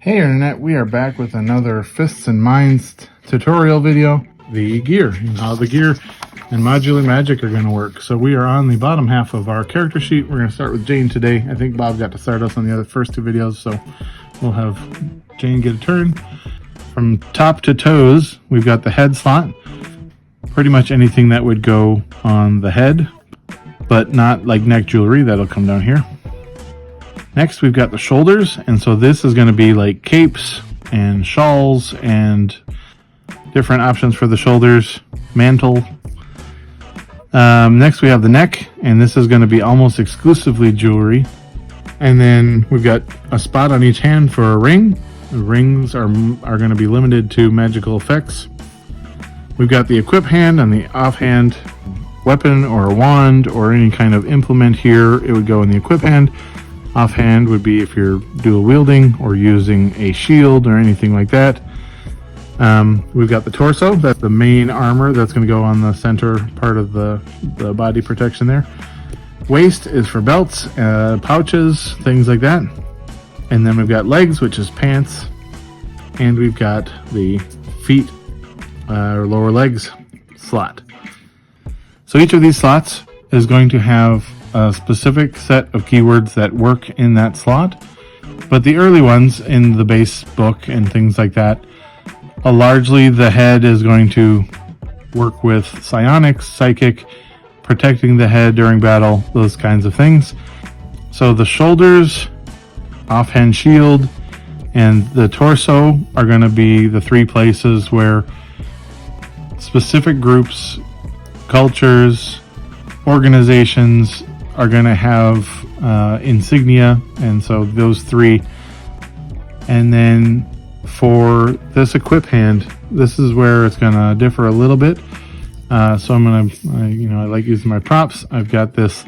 Hey Internet, we are back with another Fists and Minds tutorial video. The gear, and how the gear and modular magic are going to work. So we are on the bottom half of our character sheet. We're going to start with Jane today. I think Bob got to start us on the first two videos, so we'll have Jane get a turn. From top to toes, we've got the head slot. Pretty much anything that would go on the head, but not like neck jewelry. That'll come down here. Next, we've got the shoulders, and so this is going to be like capes and shawls and different options for the shoulders, mantle. Next, we have the neck, and this is going to be almost exclusively jewelry. And then we've got a spot on each hand for a ring. The rings are going to be limited to magical effects. We've got the equip hand and the offhand weapon or a wand or any kind of implement here. It would go in the equip hand. Offhand would be if you're dual wielding or using a shield or anything like that. We've got the torso. That's the main armor that's going to go on the center part of the body protection there. Waist is for belts, pouches, things like that. And then we've got legs, which is pants. And we've got the feet or lower legs slot. So each of these slots is going to have a specific set of keywords that work in that slot, but the early ones in the base book and things like that, largely the head is going to work with psionics, psychic, protecting the head during battle, those kinds of things. So the shoulders, offhand shield, and the torso are going to be the three places where specific groups, cultures, organizations are going to have insignia, and so those three. And then for this equip hand, this is where it's going to differ a little bit. So I'm going to, I like using my props. I've got this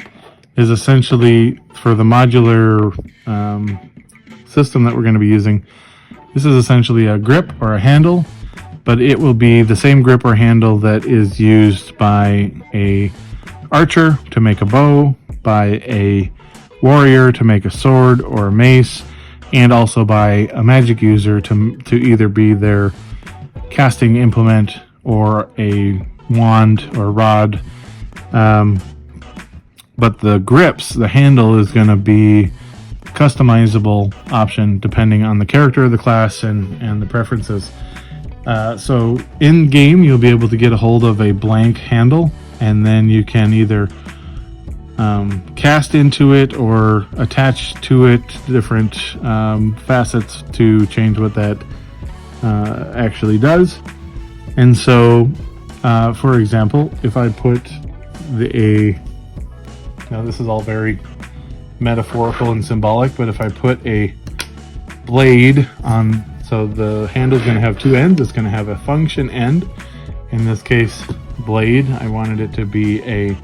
is essentially for the modular system that we're going to be using. This is essentially a grip or a handle, but it will be the same grip or handle that is used by a archer to make a bow, by a warrior to make a sword or a mace, and also by a magic user to either be their casting implement or a wand or rod. But the grips, the handle, is going to be customizable option depending on the character, the class, and the preferences. So in game, you'll be able to get a hold of a blank handle, and then you can either cast into it or attach to it different facets to change what that actually does. And so, for example, if I put now this is all very metaphorical and symbolic, but if I put a blade on, so the handle is going to have two ends. It's going to have a function end. In this case, blade. I wanted it to be a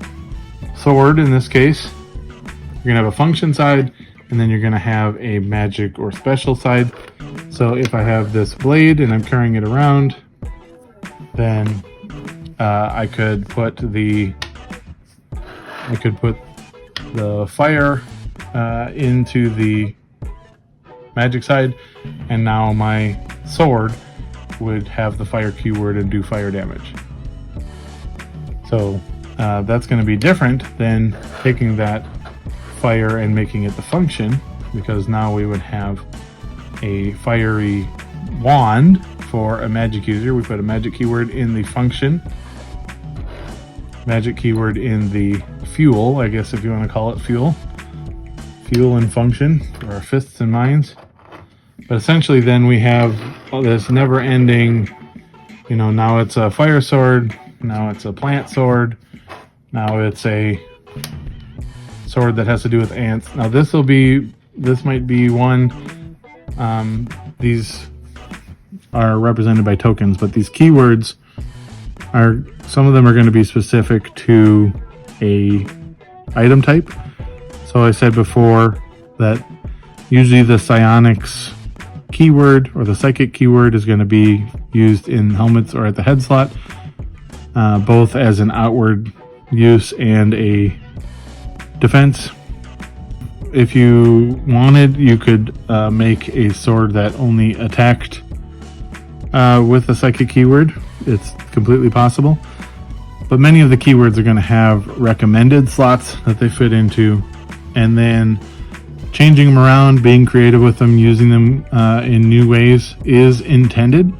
sword in this case. You're going to have a function side, and then you're going to have a magic or special side. So if I have this blade and I'm carrying it around, then I could put the fire into the magic side, and now my sword would have the fire keyword and do fire damage. So that's going to be different than taking that fire and making it the function, because now we would have a fiery wand for a magic user. We put a magic keyword in the function, magic keyword in the fuel, I guess if you want to call it fuel and function for our fists and minds. But essentially then we have this never-ending, now it's a fire sword, now it's a plant sword, now it's a sword that has to do with ants. Now this might be one, these are represented by tokens, but these keywords some of them are going to be specific to a item type. So I said before that usually the psionics keyword or the psychic keyword is going to be used in helmets or at the head slot, both as an outward use and a defense. if you wanted, you could make a sword that only attacked with a psychic keyword. It's completely possible. But many of the keywords are going to have recommended slots that they fit into, and then changing them around, being creative with them, using them in new ways is intended.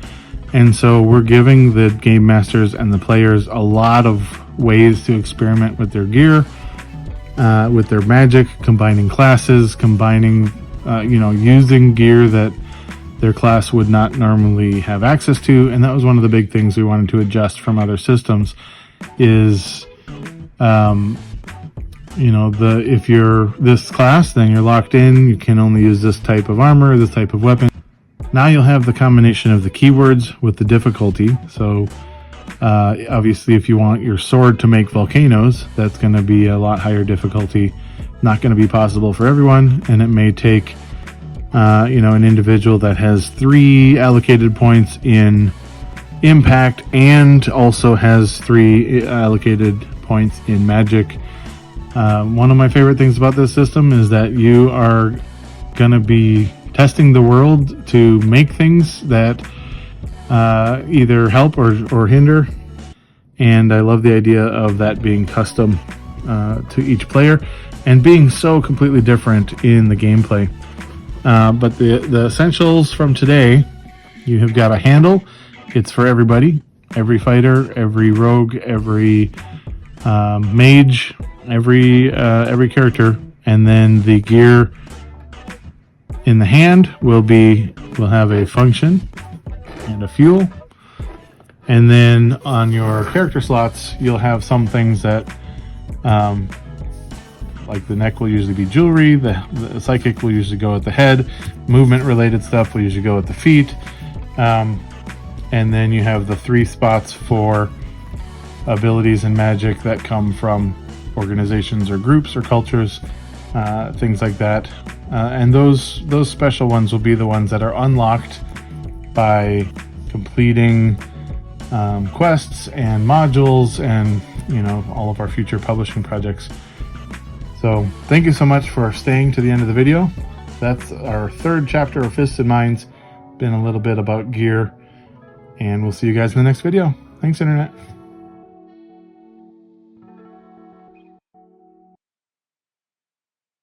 And so we're giving the game masters and the players a lot of ways to experiment with their gear, with their magic, combining classes, combining, using gear that their class would not normally have access to. And that was one of the big things we wanted to adjust from other systems is, if you're this class, then you're locked in. You can only use this type of armor, this type of weapon. Now you'll have the combination of the keywords with the difficulty. So obviously, if you want your sword to make volcanoes, that's going to be a lot higher difficulty. Not going to be possible for everyone, and it may take an individual that has 3 allocated points in impact and also has 3 allocated points in magic. One of my favorite things about this system is that you are going to be testing the world to make things that either help or hinder. And I love the idea of that being custom to each player and being so completely different in the gameplay. But the essentials from today, you have got a handle. It's for everybody, every fighter, every rogue, every mage, every character. And then the gear in the hand will have a function and a fuel. And then on your character slots, you'll have some things that, like the neck will usually be jewelry, the psychic will usually go at the head, movement related stuff will usually go at the feet. And then you have the 3 spots for abilities and magic that come from organizations or groups or cultures, things like that. And those special ones will be the ones that are unlocked by completing quests and modules and all of our future publishing projects. So thank you so much for staying to the end of the video. That's our 3rd chapter of Fists and Minds. Been a little bit about gear, and we'll see you guys in the next video. Thanks, Internet.